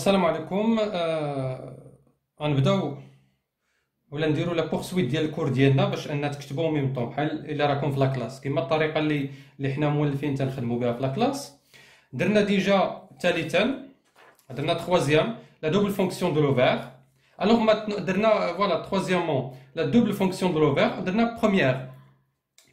السلام عليكم. غنبداو ولا نديرو لا بورسويت ديال الكور ديالنا باش ان تكتبوا ميم طون بحال الا راكم في لا كلاس كما الطريقه اللي حنا مولفين تنخدموا بها في لا كلاس. درنا ديجا ثالثا، درنا troisième la double fonction de l'ovaire. Alors maintenant درنا voilà troisièmement la double fonction de l'ovaire. درنا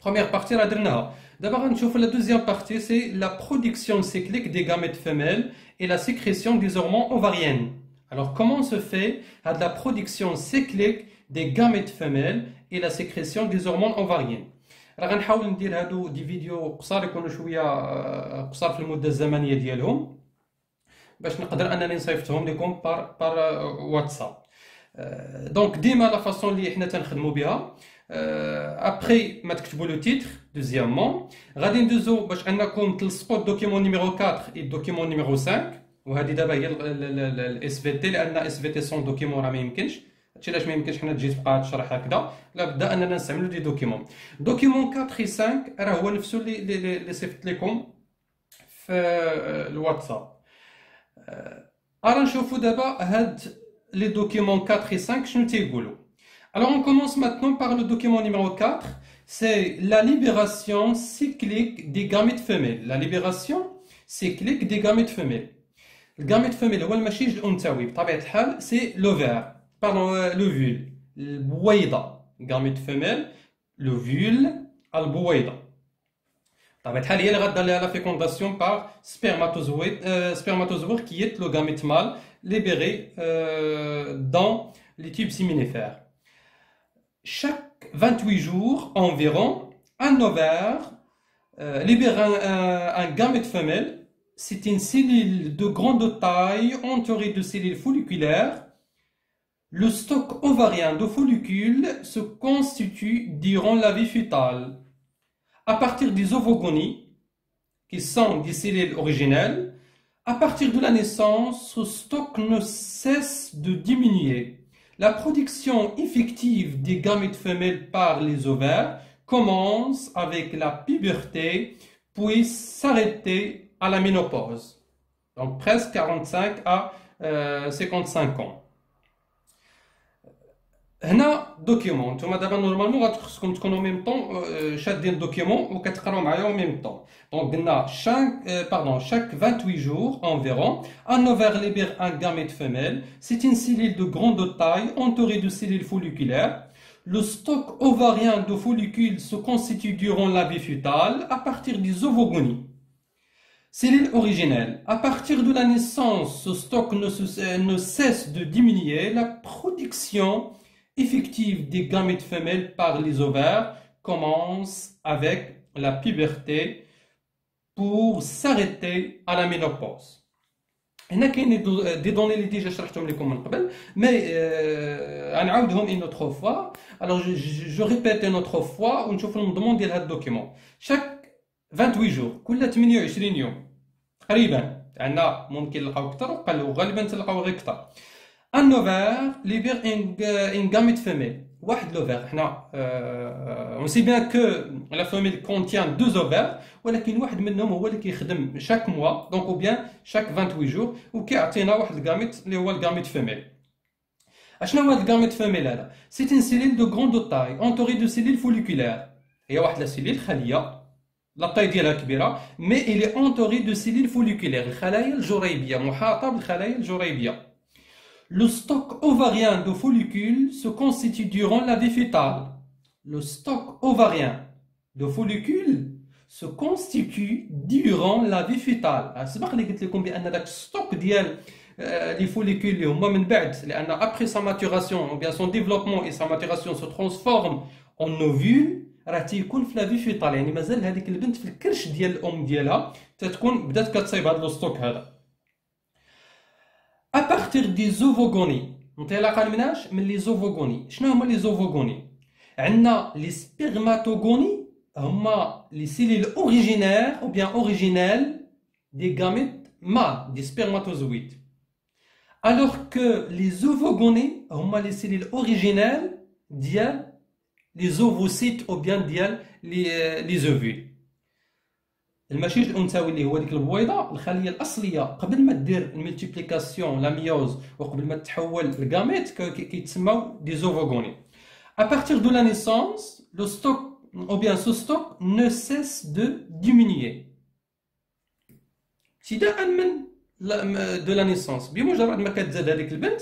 première partie راه درناها. D'abord غنشوفوا la deuxième partie, c'est la production cyclique des gamètes femelles et la sécrétion des hormones ovariennes. Alors comment se fait la production cyclique des gamètes femelles et la sécrétion des hormones ovariennes. راه غنحاول ندير هادو دي فيديو قصار يكونوا شويه قصار في المده الزمنيه ديالهم باش نقدر انني نصيفطهم لكم بار واتساب. دونك ديما لا فاصون اللي حنا تنخدموا بها ابري ما تكتبوا لو تيتر. دوزيامون غادي ندوزو باش انكم تلصقوا الدوكيمون نيميرو 4 و الدوكيمون نيميرو 5، وهذه دابا هي الاس في تي، لان اس في تي سون دوكيمون راه ما يمكنش. هادشي علاش ما يمكنش حنا تجي تبقى تشرح هكذا، لا بدا اننا نستعملوا دي دوكيمون. دوكيمون 4 و 5 راه هو نفسه اللي صيفط لكم في الواتساب. راه نشوفوا دابا هاد les documents 4 et 5 شنو تيقولوا. Alors on commence maintenant par le document numéro 4, c'est la libération cyclique des gamètes femelles. La libération cyclique des gamètes femelles. الجاميت femelle هو المشيج الانثوي بطبيعه الحال، سي لوفير pardon l'ovule البويضه. gamète femelle l'ovule البويضه بطبيعه الحال هي اللي غادير لها لا fécondation par spermatozoïde qui est le gamète mâle libéré dans les tubes séminifères. Chaque 28 jours environ, un ovaire libère un gamète femelle. C'est une cellule de grande taille entourée de cellules folliculaires. Le stock ovarien de follicules se constitue durant la vie fœtale. À partir des ovogonies, qui sont des cellules originelles, à partir de la naissance, ce stock ne cesse de diminuer. La production effective des gamètes femelles par les ovaires commence avec la puberté, puis s'arrêter à la ménopause. Donc presque 45 à 55 ans. هنا دوكيومون نتوما دابا نورمالمون غتخصكم تكونوا ميم طون شادين الدوكيومون وكتقراو معايا ميم طون. دونك قلنا chaque 28 jours environ, un ovaire libère un gamète femelle. C'est une cellule de grande taille entourée de cellules folliculaires. Le stock ovarien de follicules se constitue durant la vie fœtale à partir des ovogonies. Cellules originelles. À partir de la naissance, ce stock ne cesse de diminuer. La production effective des gamètes femelles par les ovaires commence avec la puberté pour s'arrêter à la ménopause. هنا كاين دي دوني اللي ديجا شرحتهم لكم من قبل، مي غنعاودهم une autre fois. Alors je répète une autre fois ونشوفوا المضمون ديال هذا الدوكيمون. chaque 28 jours كل 28 يوم تقريبا، عندنا ممكن نلقاو اكثر وقل وغالبا تلقاو غير اكثر. Un ovaire libère une gamète femelle. واحد l'ovaire. On sait bien que la femelle contient 2 ovaires, ولكن واحد منهم هو اللي كيخدم chaque mois, donc ou bien chaque 28 jours وكيعطينا واحد الجاميت اللي هو الجاميت femelle. اشنو هو الجاميت femelle هذا؟ C'est une cellule de grande taille entourée de cellules folliculaires. هي واحد لا سيليل خليه لا طاي ديالها كبيره، مي il est entouré de cellules folliculaires الخلايا الجريبيه، محاطه بالخلايا الجريبيه. Le stock ovarien de follicules se constitue durant la vie fœtale. Le stock ovarien de follicules se constitue durant la vie fœtale. سبق لي قلت لكم بان داك الستوك ديال لي فوليكول اللي هما من بعد، لان après sa maturation ou bien son développement et sa maturation se transforme en ovule، راه تيكون في لا في فيتال، يعني مازال هذيك البنت في الكرش ديال الام ديالها تتكون بدات كتصايب هذا الستوك هذا. à partir des ovogonies. انطلاقا مناش؟ من لي زوفوغوني. شنو هما لي زوفوغوني؟ عندنا لي سبرماتوغوني هما لي سيليل اوريجينير ou bien originelles des gamètes mâles, des spermatozoïdes. Alors que les ovogonées هما لي سيليل originelles ديال les ovocytes ou bien ديال les ovules. المشيج الانثوي اللي هو ديك البويضه، الخليه الاصليه قبل ما دير الملتيبليكاسيون لا ميوز وقبل ما تحول لغاميت كيتسموا دي زوفوغوني. À partir de la naissance, le stock ou bien ce stock ne cesse de diminuer. ابتداء من de la naissance، بمجرد ما كتزاد هذيك البنت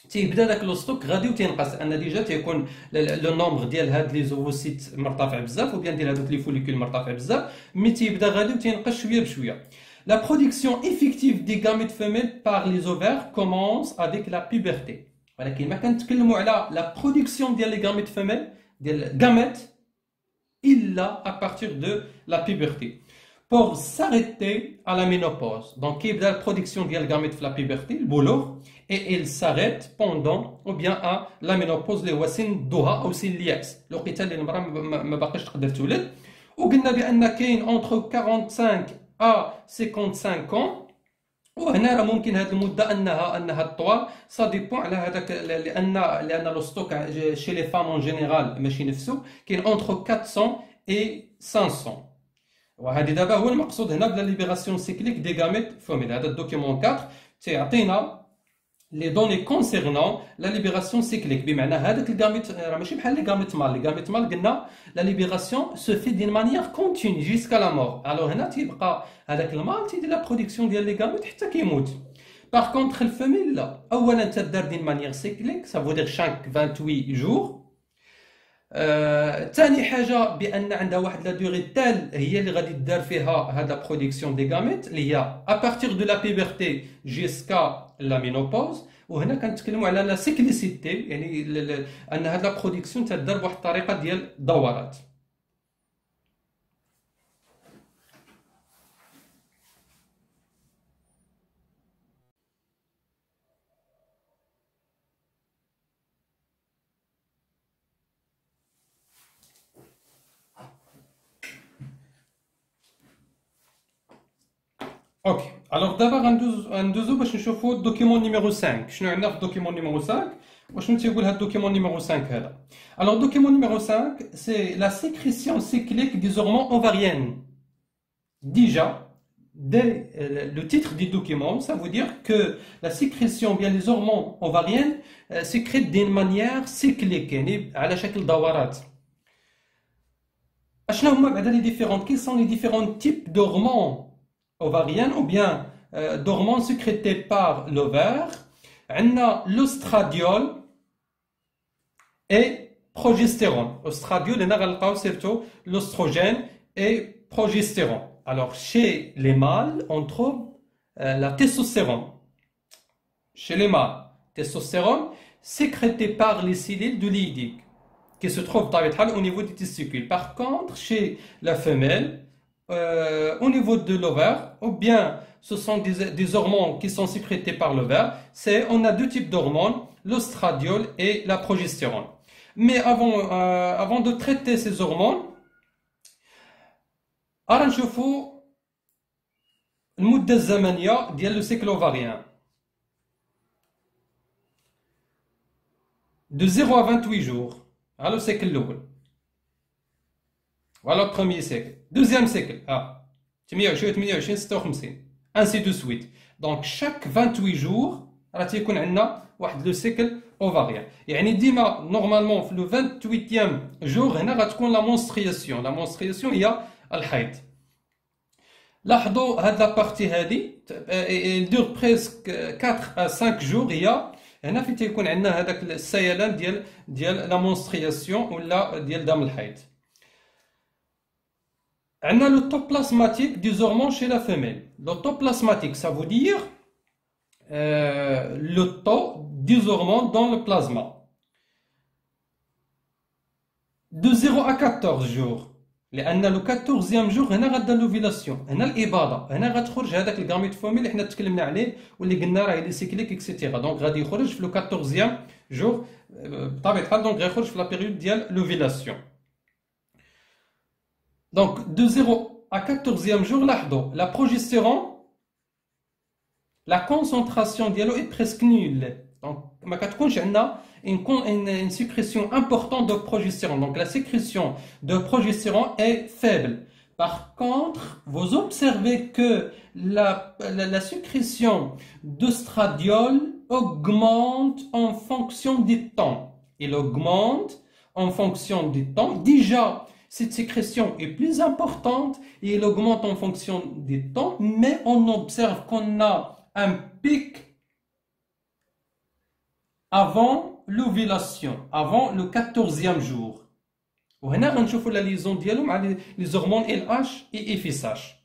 تيبدا داك لو ستوك غادي وتينقص، لان ديجا تيكون لو نومبر ديال هاد لي زوفوسيت مرتفع بزاف وبيان ديال هادوك لي فوليكول مرتفع بزاف، مي تيبدا غادي وتينقص شويه بشويه. La production effective des gamètes femelles par les ovaires commence avec la puberté. ولكن ما كنتكلموا على لا برودكسيون ديال لي gamètes femelles ديال gamètes الا à partir de la puberté. Pour s'arrêter à la ménopause. Donc, il y a la production de gamètes la puberté, le boulot, et il s'arrête pendant ou bien à la ménopause, les wasin doha ou sin lias. L'hôpital de l'Emra me baqash tqadr touled. Ou qilna bi anna kayn entre 45 à 55 ans. وهنا راه ممكن هذه المده انها طوال، سا ديبون على هذاك، لان لو ستوك شي لي فام اون جينيرال ماشي نفسه كاين entre 400 et 500. وهذه دابا هو المقصود هنا بلا ليبيراسيون سيكليك دي غاميت فوميل. هذا الدوكيومون 4 تيعطينا لي دوني كونسيرنون لا ليبيراسيون سيكليك، بمعنى هذاك الغاميت راه ماشي بحال لي غاميت مال. لي غاميت مال قلنا لا ليبيراسيون سو في دين مانيير كونتيني جيسكا لا مور. الوغ هنا تيبقى هذاك المال تيدير لا برودكسيون ديال لي غاميت حتى كيموت. باغ كونطخ الفيميل لا، اولا تدار دين مانيير سيكليك، سا فو دير شاك 28 جور. ثاني حاجه بان عندها واحد لا دوغي تال هي اللي غادي دار فيها هذا برودكسيون دي غاميت، اللي هي ابارتيغ دو لا بيبرتي جيسكا لا مينوبوز. وهنا كنتكلموا على لا سيكليسيتي، يعني ان هذا لا برودكسيون تدار بواحد الطريقه ديال الدورات. اوكي، الوغ دابا غندوزو باش نشوفو الدوكيومون نيميرو 5. شنو عندنا في الدوكيومون نيميرو 5 وشنو تيقول هاد الدوكيومون نيميرو 5 هذا؟ الوغ الدوكيومون نيميرو 5 سي لا sécrétion cyclique des hormones ovariennes. Déjà, dès le titre du document, ça veut dire que la sécrétion, bien les hormones ovariennes, sécrètent d'une manière cyclique, يعني على شكل دورات. اشنو هما بعدا لي ديفيرونت؟ Quels sont les différents types d'hormones ovariennes ou bien d'hormones sécrétées par l'ovaire? On a l'ostradiol et progestérone. Ostradiol, on a surtout l'ostrogène et progestérone. Alors, chez les mâles, on trouve la testostérone. Chez les mâles, testostérone sécrétée par les cellules de l'idique qui se trouvent au niveau des testicules. Par contre, chez la femelle, au niveau de l'ovaire, ou bien ce sont des hormones qui sont sécrétées par l'ovaire. On a deux types d'hormones, l'ostradiol et la progestérone. Mais avant de traiter ces hormones, on نشوفوا المدة الزمنية ديال لو سيكل اوفاريان. De 0 à 28 jours. على السيكل الأول. Voilà le premier cycle. Deuxième cycle. 28, 28, 56. Ainsi de suite. Donc, chaque 28 jours, راه تيكون عندنا واحد لو سيكل اوفاريان. يعني ديما نورمالمون في لو 28 جور هنا غتكون لا مونسترياسيون. لا مونسترياسيون هي الحيض. لاحظوا هاد لابارتي هادي دور بريسك 4 à 5 جور. هي هنا فين تيكون عندنا هذاك السيلان ديال لا مونسترياسيون ولا ديال دم الحيض. عندنا لو taux plasmatique des hormones chez la femelle. Le taux plasmatique, ça veut dire le taux des hormones dans le plasma. De 0 à 14 jours. لأن لو 14e jour هنا غدا لوفيلاسيون، هنا الإباضة، هنا غتخرج هذاك الغاميت فوميل اللي حنا تكلمنا عليه واللي قلنا راه لي سيكليك اكسيتيرا. دونك غادي يخرج في لو 14e jour بطبيعة الحال. دونك غيخرج في لا بيريود ديال لوفيلاسيون. Donc, de 0 à 14e jour, la progestérone, la concentration dialo est presque nulle. Donc, une sécrétion importante de progestérone. Donc, la sécrétion de progestérone est faible. Par contre, vous observez que la sécrétion d'oestradiol augmente en fonction du temps. Il augmente en fonction du temps. Déjà, cette sécrétion est plus importante et elle augmente en fonction du temps, mais on observe qu'on a un pic avant l'ovulation, avant le 14e jour. وهنا غنشوفوا لا ليزون ديالو مع لي زورمون ال اش اي اف اس اش.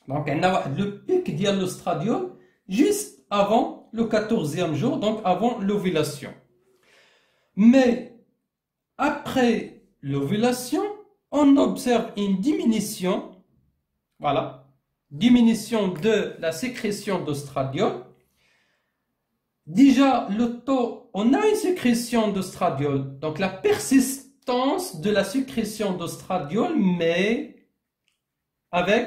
دونك عندنا واحد لو بيك ديال l'ostradiol juste avant le 14e jour, donc avant l'ovulation. Mais après l'ovulation, on observe une diminution, voilà, diminution de la sécrétion d'ostradiol. Déjà, le taux, on a une sécrétion d'ostradiol, donc la persistance de la sécrétion d'ostradiol, mais avec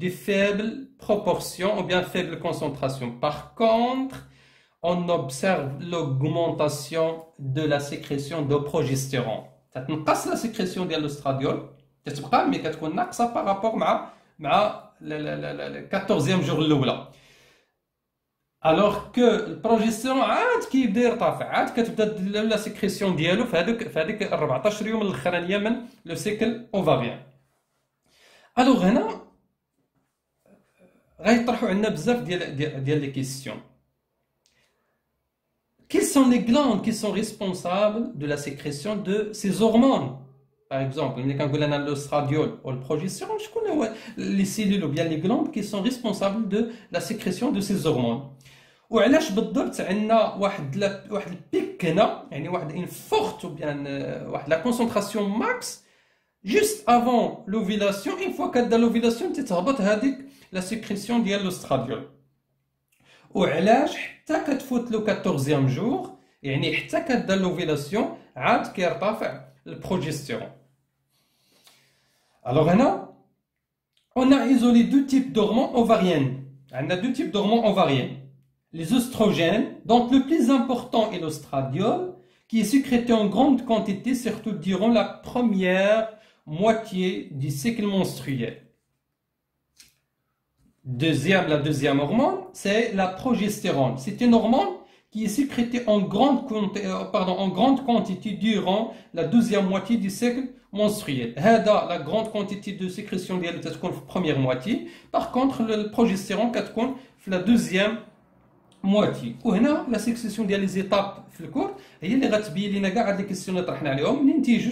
des faibles proportions ou bien faibles concentrations. Par contre, on observe l'augmentation de la sécrétion de progestérone. تتنقص la sécrétion ديال l'ostradiol, تتبقى مي كتكون ناقصه par rapport مع ال 14e jour الاولى. Alors que le progestérone عاد كيبدا يرتفع، عاد كتبدا لا سيكريسيون ديالو في هذيك 14 يوم الاخرانيه من لو سيكل اوفاريان. الوغ هنا غيطرحوا عندنا بزاف ديال لي كيسيون. Quelles sont les glandes qui sont responsables de la sécrétion de ces hormones? Par exemple, ملي كنقول انا l'ostradiol ou le progestérone, شكون هو les cellules ou bien les glandes qui sont responsables de la sécrétion de ces hormones. وعلاش بالضبط عندنا واحد البيك هنا، يعني واحد une forte ou bien واحد la concentration max juste avant l'ovulation. Une fois كدا l'ovulation تتهبط هذيك la sécrétion ديال l'ostradiol. وعلاش حتى كتفوت لو 14e jour، يعني حتى كدا l'ovulation عاد كيرتفع البروجستيرون. Alors هنا on a isolé deux types d'hormones ovariennes. On a deux types d'hormones ovariennes. Les oestrogènes, donc le plus important est l'ostradiol, qui est sécrété en grande quantité, surtout durant la première moitié du cycle menstruel. La deuxième hormone, c'est la progestérone. C'est une hormone qui est sécrétée en grande quantité durant la deuxième moitié du cycle menstruel. La grande quantité de sécrétion ديالها تكون في première moitié. Par contre, le progestérone كتكون في la deuxième moitié. وهنا لا سيكسيسيون ديال لي زيتاب في الكور هي اللي غتبين لنا كاع هاد لي كيسيون اللي طرحنا عليهم، ننتيجوا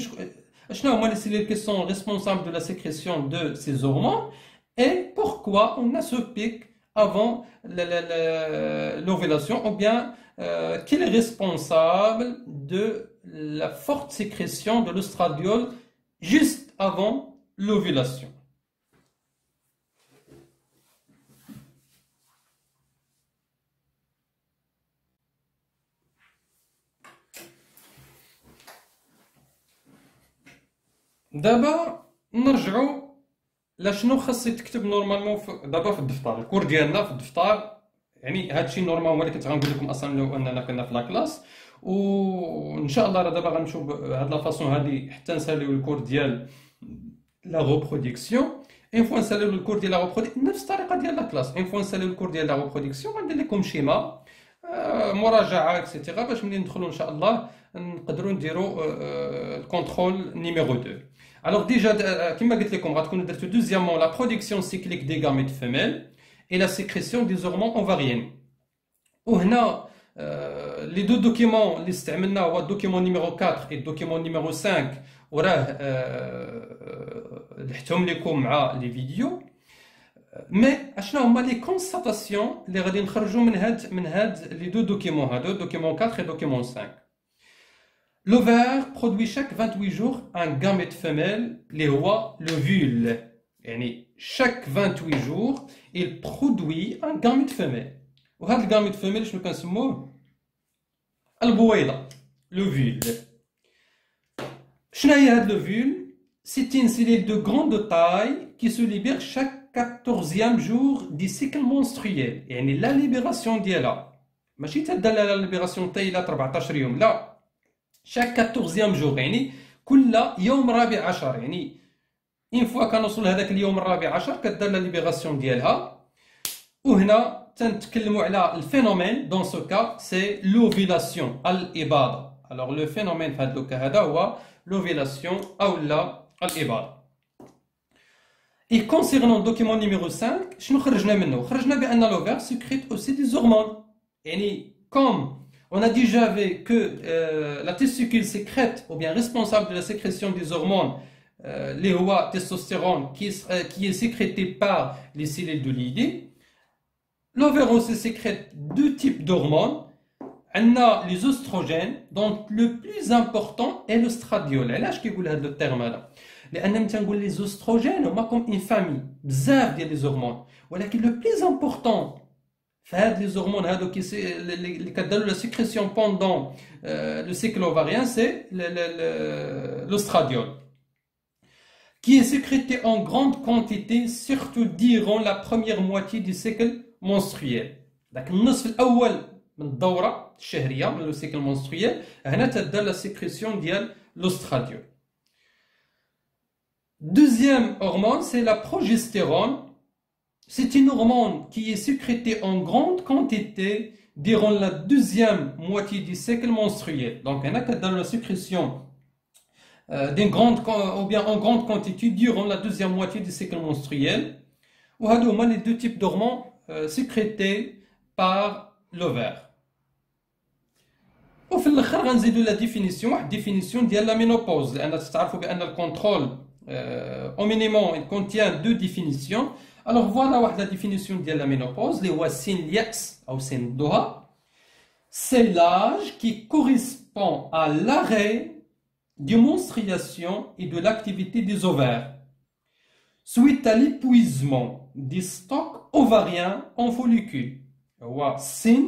شنو هما لي سيلول qui sont responsables de la sécrétion de ces hormones et pourquoi on a ce pic avant l'ovulation, ou bien qui est responsable de la forte sécrétion de l'ostradiol juste avant l'ovulation. دابا نرجعوا لشنو خاص يتكتب نورمالمون دابا في الدفتر. الكور ديالنا في الدفتر، يعني هادشي نورمال هو اللي كنت غنقول لكم اصلا لو اننا كنا في لاكلاس. وان شاء الله راه دابا غنمشيو بهاد لا فاصون هادي حتى نساليو الكور ديال لا ريبرودكسيون. اون فوا نساليو الكور ديال لا ريبرودكسيون نفس الطريقه ديال لاكلاس. اون فوا نساليو الكور ديال لا ريبرودكسيون غندير لكم شيما مراجعه اكسيتيرا باش ملي ندخلوا ان شاء الله نقدروا نديروا الكونترول نيميرو 2. Alors déjà, comme je l'ai dit, deuxièmement, la production cyclique des gamètes femelles et la sécrétion des hormones ovariennes. وهنا les deux documents اللي استعملنا هو الدوكيمون نيميرو 4 et الدوكيمون نيميرو 5 وراه لحتهم لكم مع لي فيديو. مي اشنو هما لي كونستاتاسيون اللي غادي نخرجوا من هاد لي دو دوكيمون هادو، دوكيمون 4 et دوكيمون 5. L'ovaire produit chaque 28 jours un gamète femelle, les rois, l'ovule. Yani, chaque 28 jours, il produit un gamète femelle. Et ce gamète femelle, je le connais, l'ovule. Qu'est-ce que l'ovule? C'est une cellule de grande taille qui se libère chaque 14e jour du cycle menstruel. Yani, la libération d'elle. ماشي تدل على la libération تاعها 14 يوم، لا. chaque 14e jour، يعني كل يوم 14، يعني اون فوا كنوصلوا لهذاك اليوم الرابع عشر كدار لا ليبيراسيون ديالها. وهنا تنتكلموا على الفينومين دون سو كا سي لوفيلاسيون الاباضه. الوغ لو فينومين في هذا لو كا هذا هو لوفيلاسيون او لا الاباضه. Et concernant le document numéro 5, شنو خرجنا منه؟ خرجنا بأن l'ovaire sécrète aussi des hormones. يعني comme on a déjà vu que la testicule sécrète ou bien responsable de la sécrétion des hormones, les HOA testostérone qui est sécrété par les cellules de l'idée, l'ovaire aussi sécrète deux types d'hormones. On a les oestrogènes, donc le plus important est l'ostradiol. Et là, je vais vous dire le terme là. لأن تنقول les oestrogènes هما comme une famille بزاف ديال les hormones. ولكن le plus important في هاد les hormones هادو اللي كديروا la sécrétion pendant le cycle ovarien c'est l'ostradiol qui est sécrété en grande quantité surtout durant la première moitié du cycle menstruel. داك النصف الأول من الدورة الشهرية من le cycle menstruel هنا تدار la sécrétion ديال l'ostradiol. Deuxième hormone, c'est la progestérone. C'est une hormone qui est sécrétée en grande quantité durant la deuxième moitié du cycle menstruel. Donc, il y a dans la sécrétion d'une grande ou bien en grande quantité durant la deuxième moitié du cycle menstruel. Ou les deux types d'hormones sécrétés par l'ovaire. وفي الآخر غنزيدوا la définition, واحد définition ديال la ménopause. لأن تعرفوا بأن الكنترول au minimum, il contient deux définitions. Alors voilà la définition de la ménopause. Les sin l'ya's ou sin doha. C'est l'âge qui correspond à l'arrêt de menstruation et de l'activité des ovaires suite à l'épuisement des stocks ovariens en follicules. Sin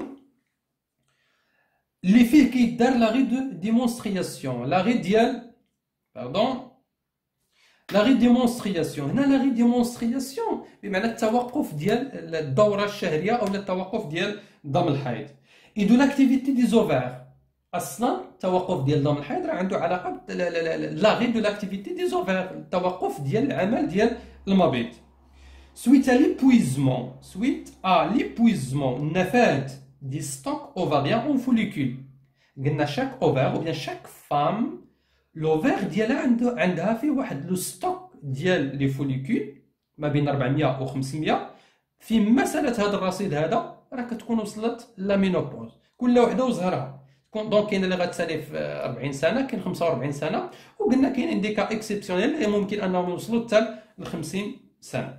l'effet qui donne l'arrêt de démonstration. L'arrêt dial, pardon. L'arrêt de menstruation. هنا l'arrêt de menstruation بمعنى التوقف ديال الدورة الشهرية أو التوقف ديال دم الحيض. et de l'activité des ovaires. أصلا التوقف ديال دم الحيض راه عنده علاقة l'arrêt de l'activité des ovaires. التوقف ديال العمل ديال المبيض. suite à l'épuisement النفاذ des stocks ovariens en follicules. قلنا chaque ovaire ou bien chaque femme l'ovaire ديالها عندها فيه واحد لو ستوك ديال لي فوليكول ما بين 400 و 500. في مساله هذا الرصيد هذا راه كتكون وصلت لا مينوبوز كل وحده وزهرها. دونك كاين اللي غتسالي في 40 سنه كاين 45 سنه وقلنا كاينين دي كا اكسبسيونيل اللي ممكن انهم يوصلوا حتى ل 50 سنه.